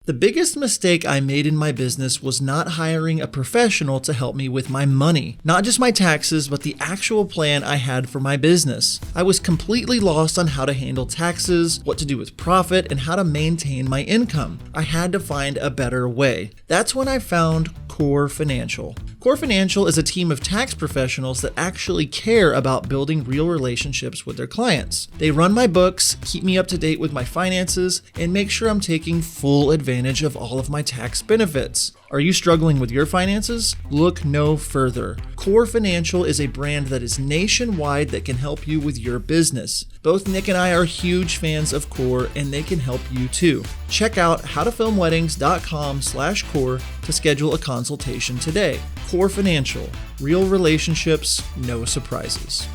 The biggest mistake I made in my business was not hiring a professional to help me with my money. Not just my taxes, but the actual plan I had for my business. I was completely lost on how to handle taxes, what to do with profit, and how to maintain my income. I had to find a better way. That's when I found Core Financial. Core Financial is a team of tax professionals that actually care about building real relationships with their clients. They run my books, keep me up to date with my finances, and make sure I'm taking full advantage of all of my tax benefits. Are you struggling with your finances? Look no further. Core Financial is a brand that is nationwide that can help you with your business. Both Nick and I are huge fans of Core, and they can help you too. Check out howtofilmweddings.com/core to schedule a consultation today. Core Financial, real relationships, no surprises.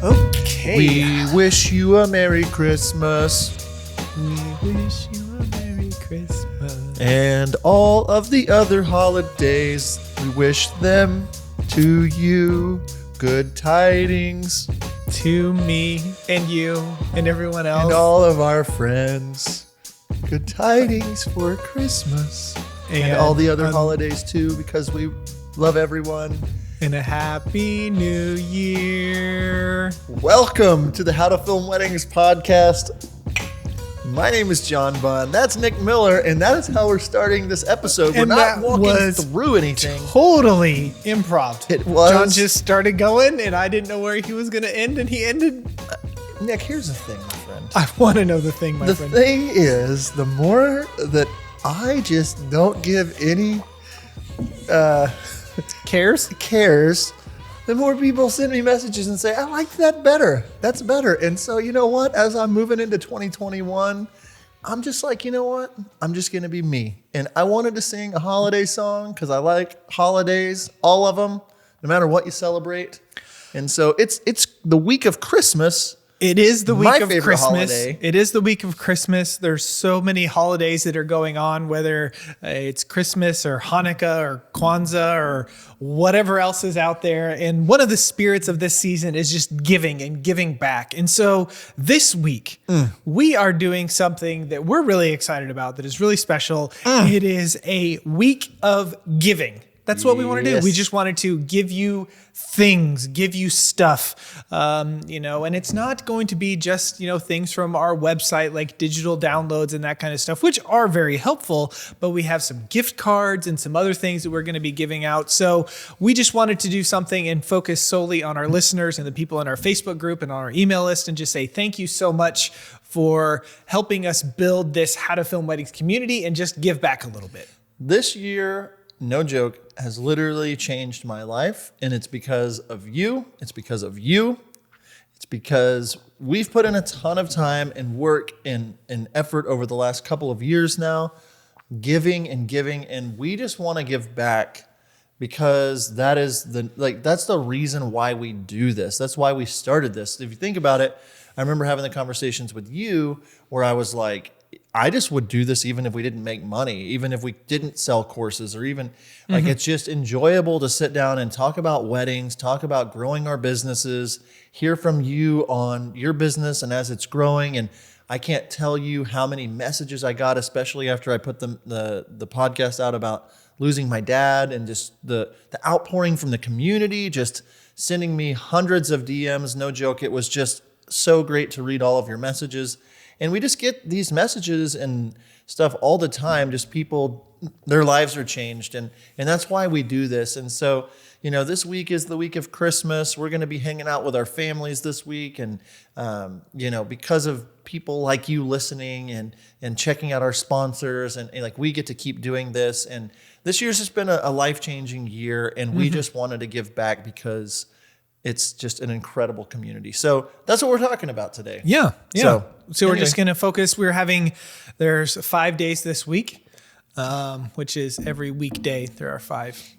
Okay. We wish you a Merry Christmas. We wish you a Merry Christmas. And all of the other holidays, we wish them to you. Good tidings. To me and you and everyone else. And all of our friends. Good tidings for Christmas. And all the other holidays too, because we love everyone. And a happy new year. Welcome to the How to Film Weddings podcast. My name is John Bunn. That's Nick Miller, and that is how we're starting this episode. We're not walking through anything. Totally improv. It was. John just started going, and I didn't know where he was going to end, and he ended. Nick, here's the thing, my friend. I want to know the thing, my friend. The thing is, the more that I just don't give any cares, the more people send me messages and say, I like that better. That's better. And so, you know what? As I'm moving into 2021, I'm just like, you know what? I'm just going to be me. And I wanted to sing a holiday song because I like holidays, all of them, no matter what you celebrate. And so it's the week of Christmas. It is the week of Christmas. Holiday. It is the week of Christmas. There's so many holidays that are going on, whether it's Christmas or Hanukkah or Kwanzaa or whatever else is out there. And one of the spirits of this season is just giving and giving back. And so this week, we are doing something that we're really excited about that is really special. It is a week of giving. That's what we want to do. We just wanted to give you things, give you stuff, and it's not going to be just, things from our website, like digital downloads and that kind of stuff, which are very helpful, but we have some gift cards and some other things that we're going to be giving out. So we just wanted to do something and focus solely on our listeners and the people in our Facebook group and on our email list and just say thank you so much for helping us build this How to Film Weddings community and just give back a little bit. This year, no joke, has literally changed my life. And it's because of you. It's because of you. It's because we've put in a ton of time and work and effort over the last couple of years now, giving. And we just want to give back because that's the reason why we do this. That's why we started this. If you think about it, I remember having the conversations with you where I was like, I just would do this even if we didn't make money, even if we didn't sell courses, or even it's just enjoyable to sit down and talk about weddings, talk about growing our businesses, hear from you on your business and as it's growing. And I can't tell you how many messages I got, especially after I put the podcast out about losing my dad, and just the outpouring from the community, just sending me hundreds of DMs. No joke. It was just so great to read all of your messages. And we just get these messages and stuff all the time, just people, their lives are changed. And that's why we do this. And so, this week is the week of Christmas. We're going to be hanging out with our families this week. And, because of people like you listening and checking out our sponsors, and we get to keep doing this. And this year's just been a life-changing year. And we just wanted to give back because it's just an incredible community. So that's what we're talking about today. Yeah. So we're just going to focus. There's 5 days this week, which is every weekday. There are 5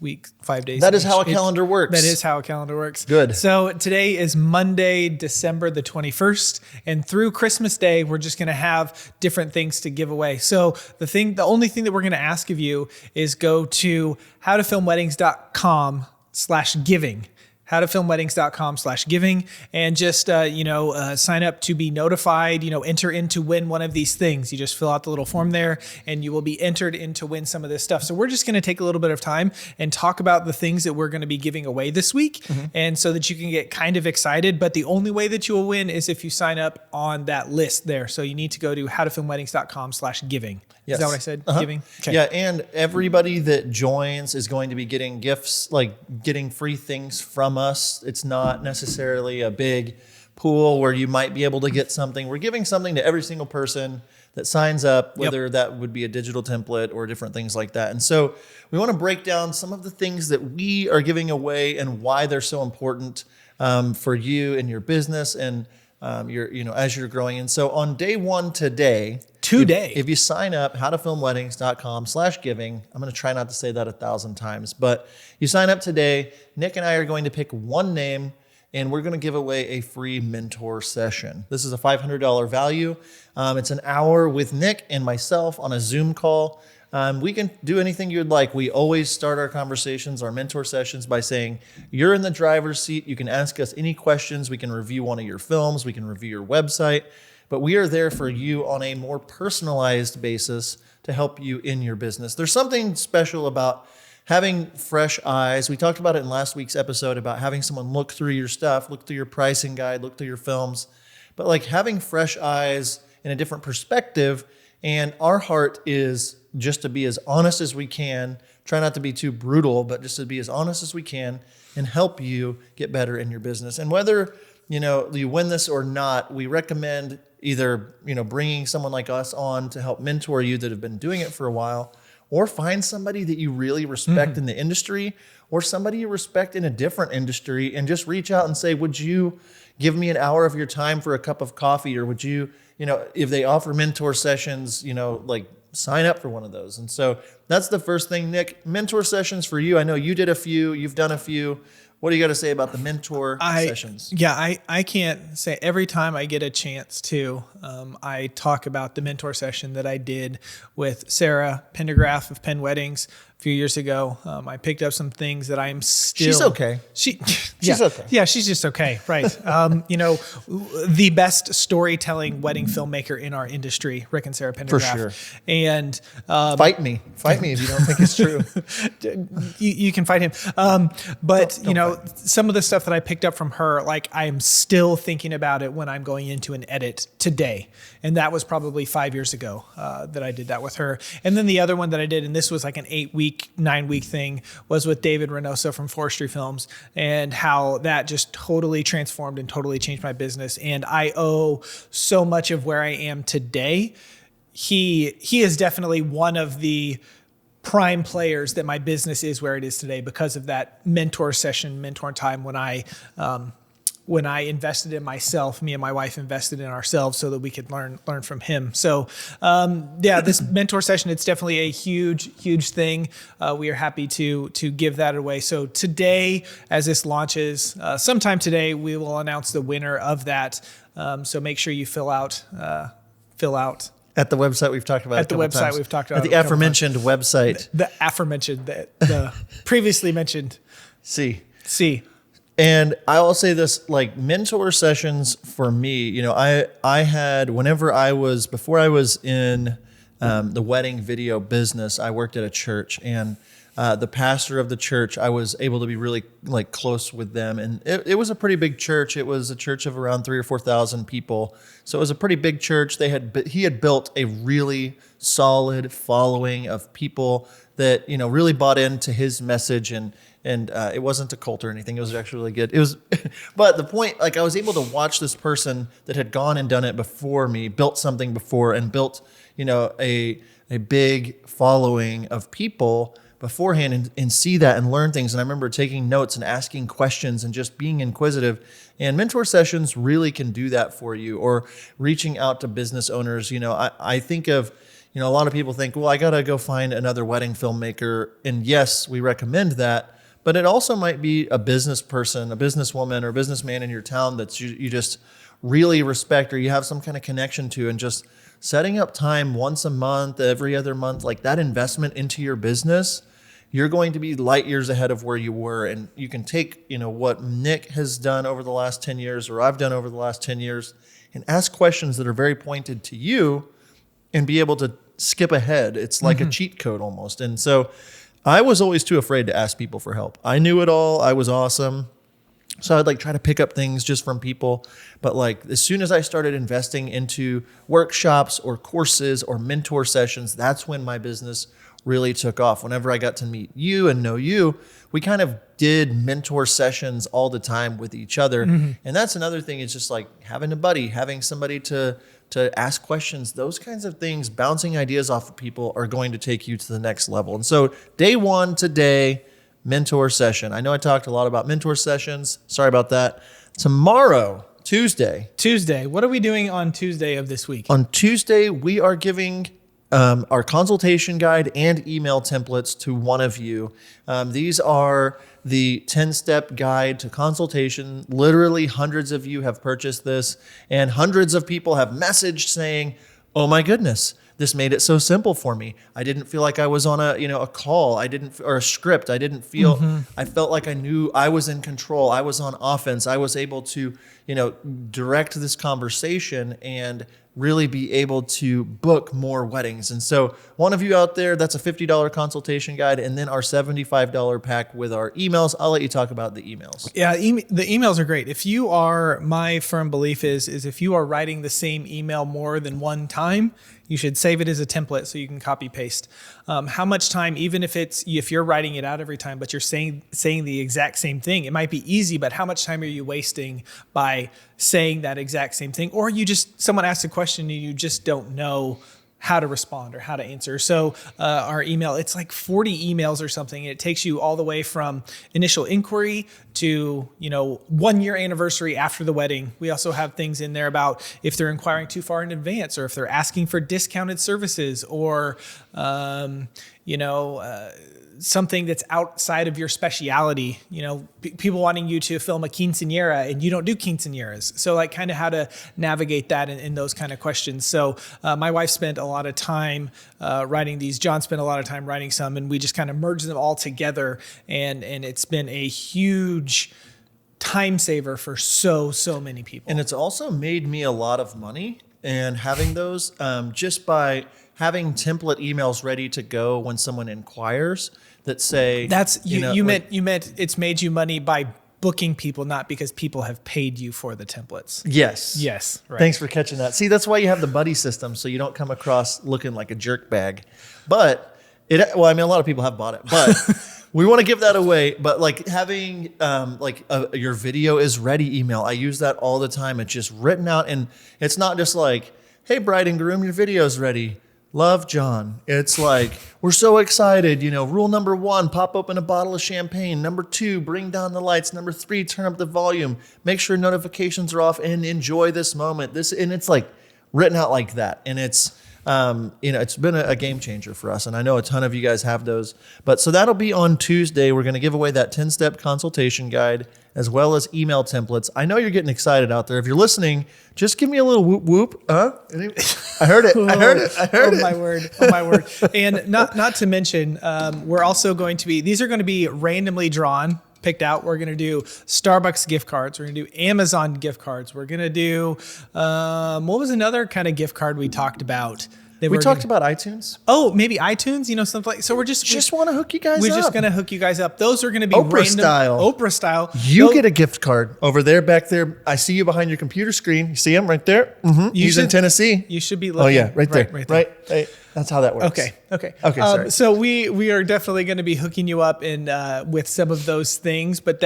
days. That is how a calendar works. That is how a calendar works. Good. So today is Monday, December the 21st. And through Christmas Day, we're just going to have different things to give away. So the only thing that we're going to ask of you is go to howtofilmweddings.com/giving. howtofilmweddings.com/giving, and just, sign up to be notified, enter in to win one of these things. You just fill out the little form there and you will be entered in to win some of this stuff. So we're just going to take a little bit of time and talk about the things that we're going to be giving away this week. And so that you can get kind of excited, but the only way that you will win is if you sign up on that list there. So you need to go to howtofilmweddings.com/giving. Yes. Is that what I said? Giving? Okay. Yeah, and everybody that joins is going to be getting gifts, like getting free things from us. It's not necessarily a big pool where you might be able to get something. We're giving something to every single person that signs up, whether that would be a digital template or different things like that. And so we want to break down some of the things that we are giving away and why they're so important for you and your business and as you're growing. And so on day one today, if you sign up, howtofilmweddings.com/giving, I'm going to try not to say that 1,000 times, but you sign up today, Nick and I are going to pick one name and we're going to give away a free mentor session. This is a $500 value. It's an hour with Nick and myself on a Zoom call. We can do anything you'd like. We always start our conversations, our mentor sessions, by saying, you're in the driver's seat. You can ask us any questions. We can review one of your films. We can review your website. But we are there for you on a more personalized basis to help you in your business. There's something special about having fresh eyes. We talked about it in last week's episode about having someone look through your stuff, look through your pricing guide, look through your films. But like having fresh eyes in a different perspective. And our heart is just to be as honest as we can, try not to be too brutal, but just to be as honest as we can and help you get better in your business. And whether, you win this or not, we recommend either, bringing someone like us on to help mentor you that have been doing it for a while, or find somebody that you really respect in the industry or somebody you respect in a different industry and just reach out and say, would you give me an hour of your time for a cup of coffee? Or would you, if they offer mentor sessions, sign up for one of those. And so that's the first thing, Nick. Mentor sessions for you. I know you did a few, you've done a few. What do you got to say about the mentor sessions? Yeah, I can't say every time I get a chance to, I talk about the mentor session that I did with Sarah Pendergraph of Penn Weddings a few years ago. I picked up some things that I'm still... She's okay. She's okay. Yeah, she's just okay, right. The best storytelling wedding filmmaker in our industry, Rick and Sarah Pendergraph. For sure. And... Fight me if you don't think it's true. you can fight him. But, don't some of the stuff that I picked up from her, like I'm still thinking about it when I'm going into an edit today. And that was probably 5 years ago that I did that with her. And then the other one that I did, and this was like an 9-week thing, was with David Reynoso from Forestry Films, and how that just totally transformed and totally changed my business. And I owe so much of where I am today. He is definitely one of the prime players that my business is where it is today because of that mentor time when I invested in myself. Me and my wife invested in ourselves so that we could learn from him. So this mentor session, it's definitely a huge thing. We are happy to give that away. So today, as this launches, sometime today, we will announce the winner of that. So make sure you fill out at the website we've talked about. At the website we've talked about. At the aforementioned website. The aforementioned, the previously mentioned. C. And I will say this, like mentor sessions for me, I had, before I was in the wedding video business, I worked at a church, and the pastor of the church, I was able to be really close with them. And it was a pretty big church. It was a church of around 3,000 or 4,000 people. So it was a pretty big church. He had built a really solid following of people that, really bought into his message, and it wasn't a cult or anything. It was actually really good. It was, but the point, I was able to watch this person that had gone and done it before me, built something before, and built, a big following of people beforehand, and see that and learn things. And I remember taking notes and asking questions and just being inquisitive. And mentor sessions really can do that for you, or reaching out to business owners. I think of, a lot of people think, well, I got to go find another wedding filmmaker. And yes, we recommend that. But it also might be a business person, a businesswoman or businessman in your town that you just really respect, or you have some kind of connection to, and just setting up time once a month, every other month, like that investment into your business you're going to be light years ahead of where you were. And you can take, what Nick has done over the last 10 years or I've done over the last 10 years and ask questions that are very pointed to you and be able to skip ahead. It's like a cheat code almost. And so I was always too afraid to ask people for help. I knew it all. I was awesome. So I'd try to pick up things just from people. But as soon as I started investing into workshops or courses or mentor sessions, that's when my business really took off. Whenever I got to meet you and know you, we kind of did mentor sessions all the time with each other. And that's another thing. It's just having a buddy, having somebody to ask questions, those kinds of things, bouncing ideas off of people are going to take you to the next level. And so day one today, mentor session. I know I talked a lot about mentor sessions. Sorry about that. Tomorrow, Tuesday. What are we doing on Tuesday of this week? On Tuesday, we are giving our consultation guide and email templates to one of you. These are the 10-step guide to consultation. Literally hundreds of you have purchased this, and hundreds of people have messaged saying, "Oh my goodness, this made it so simple for me. I didn't feel like I was on a call. Or a script. I didn't feel, I felt like I knew I was in control. I was on offense. I was able to, direct this conversation and really be able to book more weddings." And so one of you out there, that's a $50 consultation guide, and then our $75 pack with our emails. I'll let you talk about the emails. Yeah, the emails are great. If you are, my firm belief is if you are writing the same email more than one time, you should save it as a template so you can copy paste. How much time, even if you're writing it out every time, but you're saying the exact same thing, it might be easy, but how much time are you wasting by saying that exact same thing? Or someone asks a question and you just don't know how to respond or how to answer. So our email, it's 40 emails or something. It takes you all the way from initial inquiry to, 1 year anniversary after the wedding. We also have things in there about if they're inquiring too far in advance or if they're asking for discounted services or, something that's outside of your speciality, people wanting you to film a quinceañera and you don't do quinceañeras. So kind of how to navigate that in those kind of questions. So my wife spent a lot of time writing these. John spent a lot of time writing some, and we just kind of merged them all together. And it's been a huge time saver for so many people. And it's also made me a lot of money. And having those just by having template emails ready to go when someone inquires that say that's you meant it's made you money by booking people, not because people have paid you for the templates. Yes. Right. Thanks for catching that. See, that's why you have the buddy system, so you don't come across looking like a jerk bag. But a lot of people have bought it, but we want to give that away. But having your video is ready email, I use that all the time. It's just written out, and it's not just "Hey, bride and groom, your video's ready. Love, John." It's we're so excited. Rule number 1, pop open a bottle of champagne. Number 2, bring down the lights. Number 3, turn up the volume. Make sure notifications are off and enjoy this moment. And it's written out like that. And it's, it's been a game changer for us. And I know a ton of you guys have those. But so that'll be on Tuesday. We're going to give away that 10-step consultation guide as well as email templates. I know you're getting excited out there. If you're listening, just give me a little whoop whoop. I heard it. I heard it. Oh my word. And not to mention, we're also going to be, these are going to be randomly drawn, picked out. We're going to do Starbucks gift cards. We're going to do Amazon gift cards. We're going to do, what was another kind of gift card we talked about? We talked about iTunes. Oh, maybe iTunes, something so we're just want to hook you guys up. We're just going to hook you guys up. Those are going to be Oprah style. You get a gift card over there, back there. I see you behind your computer screen. You see him right there? Mm-hmm. He's in Tennessee. You should be looking. Oh yeah, right there. Right. Hey, that's how that works. Okay. Sorry. So we are definitely going to be hooking you up with some of those things, but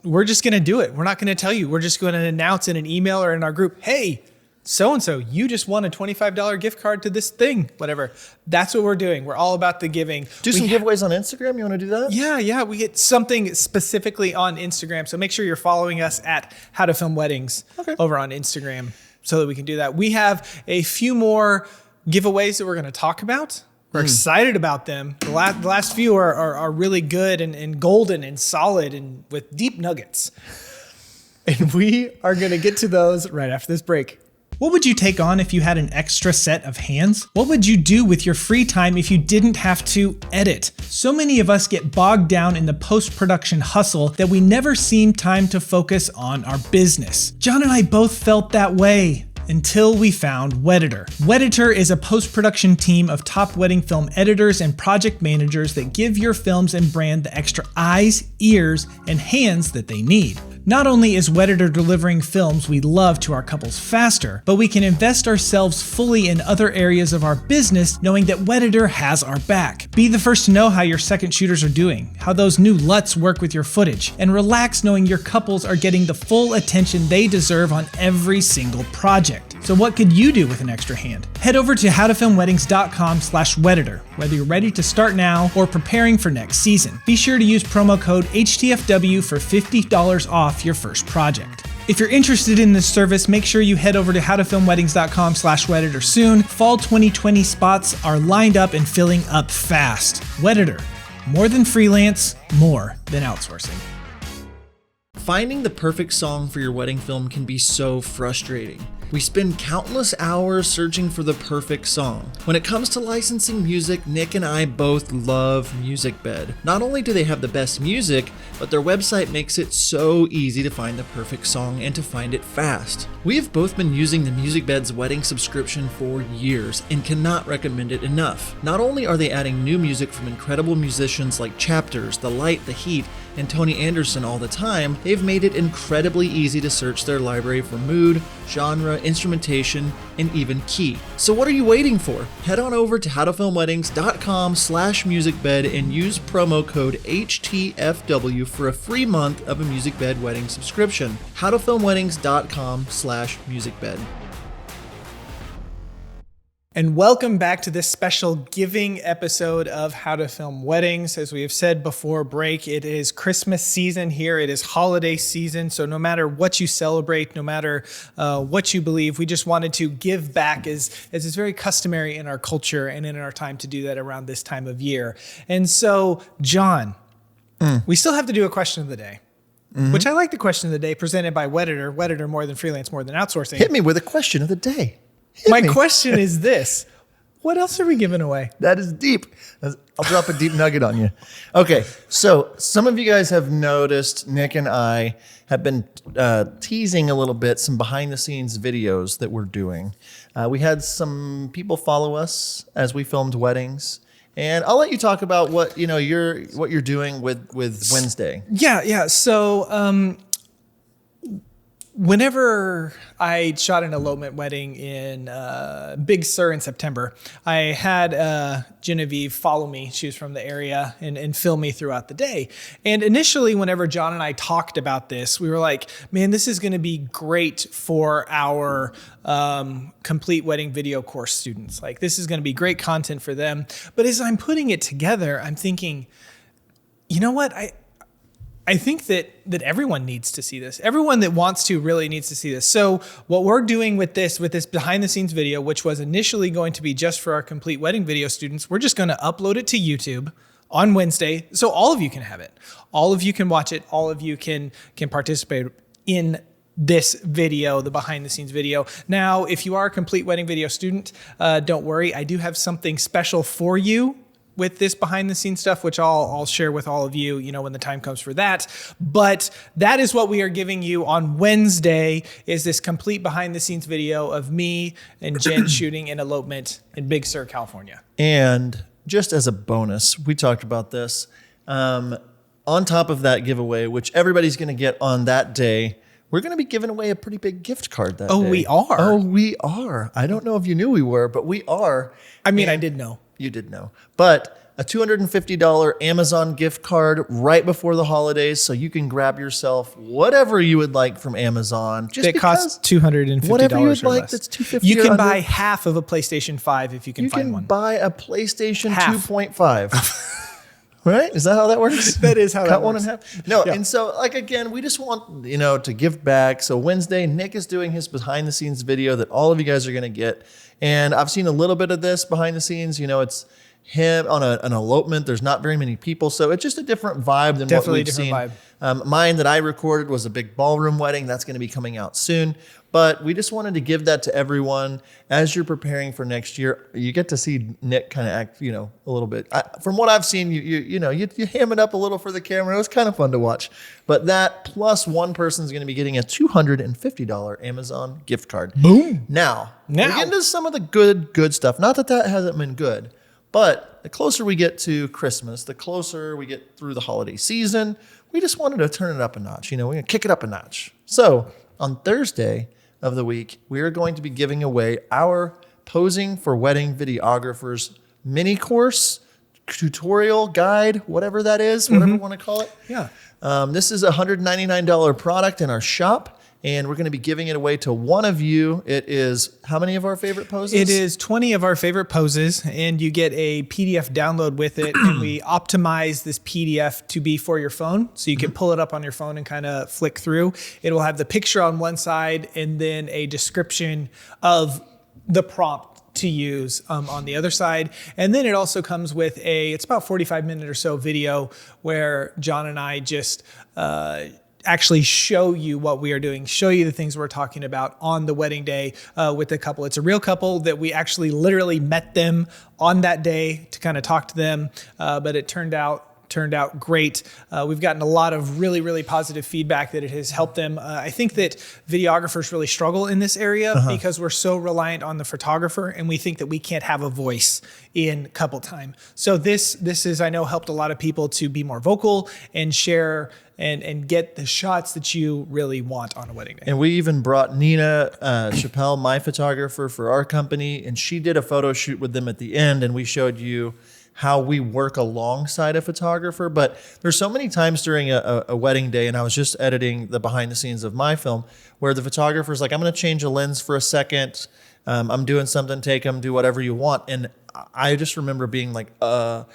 we're just going to do it. We're not going to tell you. We're just going to announce in an email or in our group, "Hey, so-and-so, you just won a $25 gift card to this thing," whatever. That's what we're doing. We're all about the giving. Do some giveaways on Instagram. You want to do that? Yeah. We get something specifically on Instagram. So make sure you're following us at How to Film Weddings over on Instagram so that we can do that. We have a few more giveaways that we're going to talk about. We're excited about them. The last few are really good and golden and solid and with deep nuggets. And we are going to get to those right after this break. What would you take on if you had an extra set of hands? What would you do with your free time if you didn't have to edit? So many of us get bogged down in the post-production hustle that we never seem time to focus on our business. John and I both felt that way. Until we found Wedditor. Wedditor is a post-production team of top wedding film editors and project managers that give your films and brand the extra eyes, ears, and hands that they need. Not only is Wedditor delivering films we love to our couples faster, but we can invest ourselves fully in other areas of our business knowing that Wedditor has our back. Be the first to know how your second shooters are doing, how those new LUTs work with your footage, and relax knowing your couples are getting the full attention they deserve on every single project. So what could you do with an extra hand? Head over to howtofilmweddings.com/Wedditor, whether you're ready to start now or preparing for next season. Be sure to use promo code HTFW for $50 off your first project. If you're interested in this service, make sure you head over to howtofilmweddings.com/Wedditor soon. Fall 2020 spots are lined up and filling up fast. Wedditor, more than freelance, more than outsourcing. Finding the perfect song for your wedding film can be so frustrating. We spend countless hours searching for the perfect song. When it comes to licensing music, Nick and I both love MusicBed. Not only do they have the best music, but their website makes it so easy to find the perfect song and to find it fast. We have both been using the MusicBed's wedding subscription for years and cannot recommend it enough. Not only are they adding new music from incredible musicians like Chapters, The Light, The Heat, and Tony Anderson all the time, they've made it incredibly easy to search their library for mood, genre, instrumentation, and even key. So what are you waiting for? Head on over to howtofilmweddings.com/musicbed and use promo code HTFW for a free month of a MusicBed wedding subscription. howtofilmweddings.com/musicbed. And welcome back to this special giving episode of How to Film Weddings. As we have said before break, it is Christmas season here. It is holiday season. So no matter what you celebrate, no matter what you believe, we just wanted to give back as is very customary in our culture and in our time to do that around this time of year. And so, John, we still have to do a question of the day. Mm-hmm. Which I like the question of the day presented by Wedditor. Wedditor, more than freelance, more than outsourcing. Hit me with a question of the day. My question is this. What else are we giving away? That is deep. I'll drop a deep nugget on you. Okay, so some of you guys have noticed Nick and I have been teasing a little bit some behind-the-scenes videos that we're doing. We had some people follow us as we filmed weddings. And I'll let you talk about what you're doing with Wednesday. Yeah. So whenever I shot an elopement wedding in Big Sur in September, I had Genevieve follow me. She was from the area and film me throughout the day. And initially, whenever John and I talked about this, we were like, man, this is going to be great for our complete wedding video course students. Like, this is going to be great content for them. But as I'm putting it together, I'm thinking, you know what? I think that everyone needs to see this. Everyone that wants to really needs to see this. So what we're doing with this behind the scenes video, which was initially going to be just for our complete wedding video students, we're just going to upload it to YouTube on Wednesday. So all of you can have it. All of you can watch it. All of you can participate in this video, the behind the scenes video. Now, if you are a complete wedding video student, don't worry. I do have something special for you with this behind the scenes stuff, which I'll share with all of you, when the time comes for that. But that is what we are giving you on Wednesday, is this complete behind the scenes video of me and Jen shooting an elopement in Big Sur, California. And just as a bonus, we talked about this, on top of that giveaway, which everybody's going to get on that day, we're going to be giving away a pretty big gift card that day. We are? Oh, we are. I don't know if you knew we were, but we are. I mean, I did know. You did know. But a $250 Amazon gift card right before the holidays, so you can grab yourself whatever you would like from Amazon. It costs $250 whatever you would or like less. that's $250. You can buy half of a PlayStation 5 if you can find one. You can buy a PlayStation 2.5. Right? Is that how that works? That is how that works. Cut one in half? No, Yeah. And so, again, we just want, to give back. So Wednesday, Nick is doing his behind-the-scenes video that all of you guys are going to get. And I've seen a little bit of this behind the scenes. him on an elopement. There's not very many people, so it's just a different vibe than Definitely what we've a different seen. Mine that I recorded was a big ballroom wedding. That's going to be coming out soon. But we just wanted to give that to everyone as you're preparing for next year. You get to see Nick kind of act, a little bit. From what I've seen, you ham it up a little for the camera. It was kind of fun to watch. But that plus one person's going to be getting a $250 Amazon gift card. Boom. Now we're getting to some of the good stuff. Not that hasn't been good, but the closer we get to Christmas, the closer we get through the holiday season, we just wanted to turn it up a notch. We're going to kick it up a notch. So on Thursday of the week, we are going to be giving away our Posing for Wedding Videographers mini course, tutorial, guide, whatever that is, whatever you want to call it. Yeah. This is a $199 product in our shop, and we're going to be giving it away to one of you. It is how many of our favorite poses? It is 20 of our favorite poses, and you get a PDF download with it, and we optimize this PDF to be for your phone, so you can pull it up on your phone and kind of flick through. It will have the picture on one side and then a description of the prompt to use on the other side. And then it also comes with it's about 45-minute or so video where John and I just actually show you what we are doing, show you the things we're talking about on the wedding day with the couple. It's a real couple that we actually literally met them on that day to kind of talk to them, but it turned out great. We've gotten a lot of really, really positive feedback that it has helped them. I think that videographers really struggle in this area because we're so reliant on the photographer, and we think that we can't have a voice in couple time. So this is, I know, helped a lot of people to be more vocal and share and get the shots that you really want on a wedding day. And we even brought Nina Chappelle, my photographer for our company, and she did a photo shoot with them at the end, and we showed you how we work alongside a photographer. But there's so many times during a wedding day, and I was just editing the behind the scenes of my film, where the photographer's like, I'm going to change a lens for a second. I'm doing something, take them, do whatever you want. And I just remember being like, I'm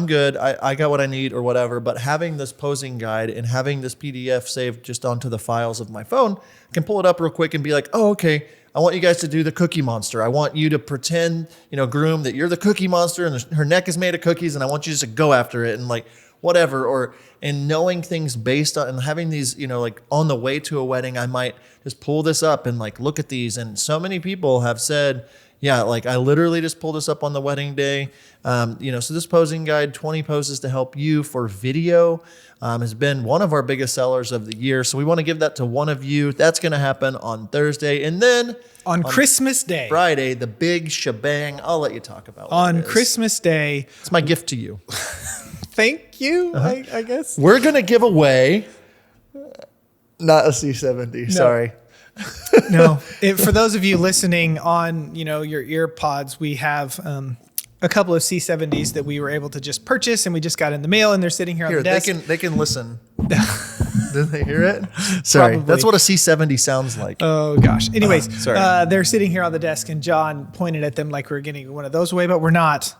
good. I got what I need or whatever. But having this posing guide and having this PDF saved just onto the files of my phone, I can pull it up real quick and be like, oh, okay, I want you guys to do the Cookie Monster. I want you to pretend, groom, that you're the Cookie Monster and her neck is made of cookies, and I want you just to go after it and like whatever. And knowing things based on and having these, like on the way to a wedding, I might just pull this up and like look at these. And so many people have said, yeah, like I literally just pulled this up on the wedding day. So this posing guide, 20 poses to help you for video, has been one of our biggest sellers of the year. So we want to give that to one of you. That's going to happen on Thursday. And then on Christmas Day, Friday, the big shebang. I'll let you talk about what on it is. Christmas Day. It's my gift to you. Thank you, I guess. We're going to give away, not a C70, sorry. No, for those of you listening on, your ear pods, we have a couple of C70s that we were able to just purchase, and we just got in the mail, and they're sitting here on the desk. They can listen. Did they hear it? Sorry, Probably. That's what a C70 sounds like. Oh gosh. Anyways, sorry. They're sitting here on the desk, and John pointed at them like we were getting one of those away, but we're not.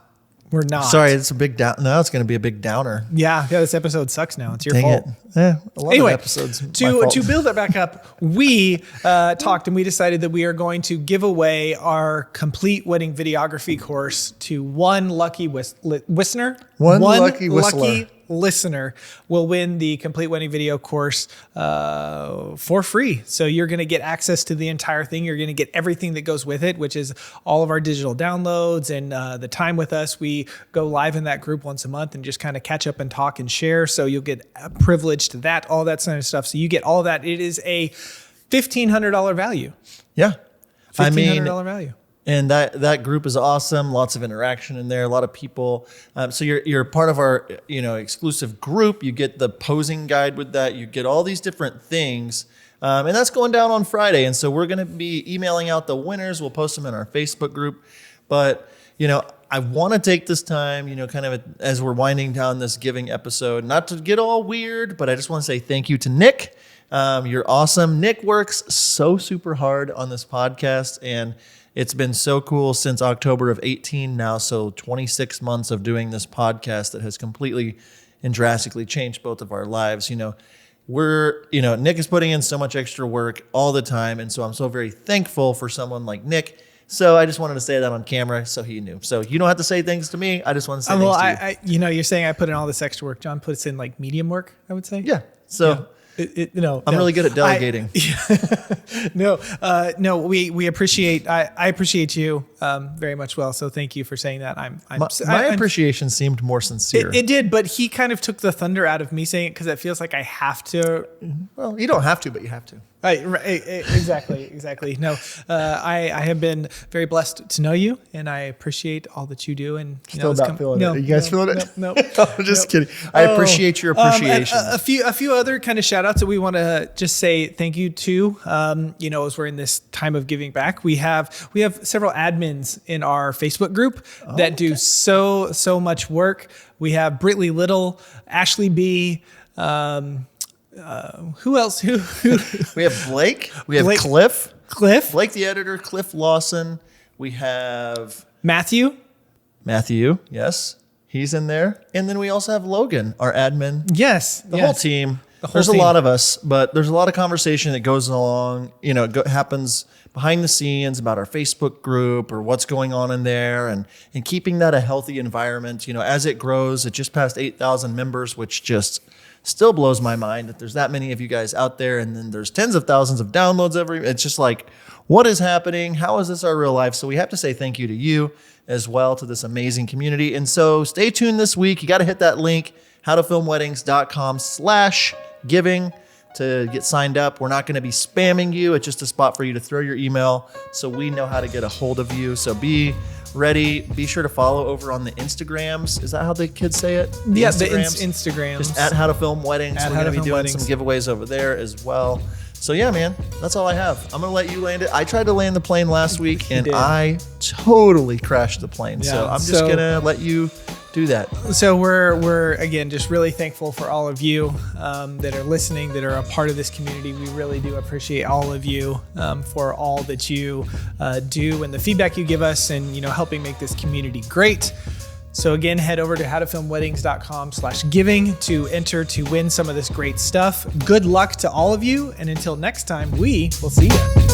We're not. Sorry, it's a big down. No, it's going to be a big downer. Yeah, this episode sucks now. It's your Dang fault. it. Yeah, a lot Anyway, of episodes. to build that back up, we talked and we decided that we are going to give away our complete wedding videography course to one lucky listener. One lucky whistler. Listener will win the complete wedding video course for free. So you're going to get access to the entire thing. You're going to get everything that goes with it, which is all of our digital downloads and the time with us. We go live in that group once a month and just kind of catch up and talk and share. So you'll get privilege to that, all that kind of stuff. So you get all that. It is a $1,500 value. Yeah. $1,500 value. And that group is awesome. Lots of interaction in there. A lot of people. So you're part of our exclusive group. You get the posing guide with that. You get all these different things, and that's going down on Friday. And so we're going to be emailing out the winners. We'll post them in our Facebook group. But I want to take this time, kind of as we're winding down this giving episode, not to get all weird, but I just want to say thank you to Nick. You're awesome. Nick works so super hard on this podcast, and it's been so cool since October of 18 now. So 26 months of doing this podcast that has completely and drastically changed both of our lives. Nick is putting in so much extra work all the time. And so I'm so very thankful for someone like Nick So I just wanted to say that on camera so he knew. So you don't have to say things to me. I just want to say things to you. You're saying I put in all this extra work. John puts in like medium work, I would say. Yeah. So I'm really good at delegating. We appreciate. I appreciate you very much. Well, so thank you for saying that. My appreciation seemed more sincere. It did, but he kind of took the thunder out of me saying it because it feels like I have to. Well, you don't have to, but you have to. Right, exactly. No, I have been very blessed to know you, and I appreciate all that you do. And you guys feeling it? No, I'm just kidding. I appreciate your appreciation. A few other kind of shout outs that we want to just say thank you to. As we're in this time of giving back, we have several admins in our Facebook group that do so much work. We have Britley Little, Ashley B. Who else? We have Blake. We have Cliff. Blake, the editor. Cliff Lawson. We have Matthew. Yes, he's in there. And then we also have Logan, our admin. Yes, the whole team. There's a lot of us, but there's a lot of conversation that goes along. Happens behind the scenes about our Facebook group or what's going on in there, and keeping that a healthy environment. As it grows, it just passed 8,000 members, which just still blows my mind that there's that many of you guys out there, and then there's tens of thousands of downloads it's just like, what is happening? How is this our real life? So we have to say thank you to you as well, to this amazing community. And so stay tuned this week. You got to hit that link, howtofilmweddings.com/giving to get signed up. We're not going to be spamming you. It's just a spot for you to throw your email so we know how to get a hold of you. So be ready. Be sure to follow over on the Instagrams. Is that how the kids say it? The Instagrams. Just at How to Film Weddings. We're going to be doing some giveaways over there as well. So yeah, man, that's all I have. I'm going to let you land it. I tried to land the plane last week and I totally crashed the plane. Yeah, so I'm just going to let you do that. So we're again just really thankful for all of you that are listening, that are a part of this community. We really do appreciate all of you for all that you do and the feedback you give us, and helping make this community great. So again, head over to howtofilmweddings.com/giving to enter to win some of this great stuff. Good luck to all of you, and until next time, we will see you.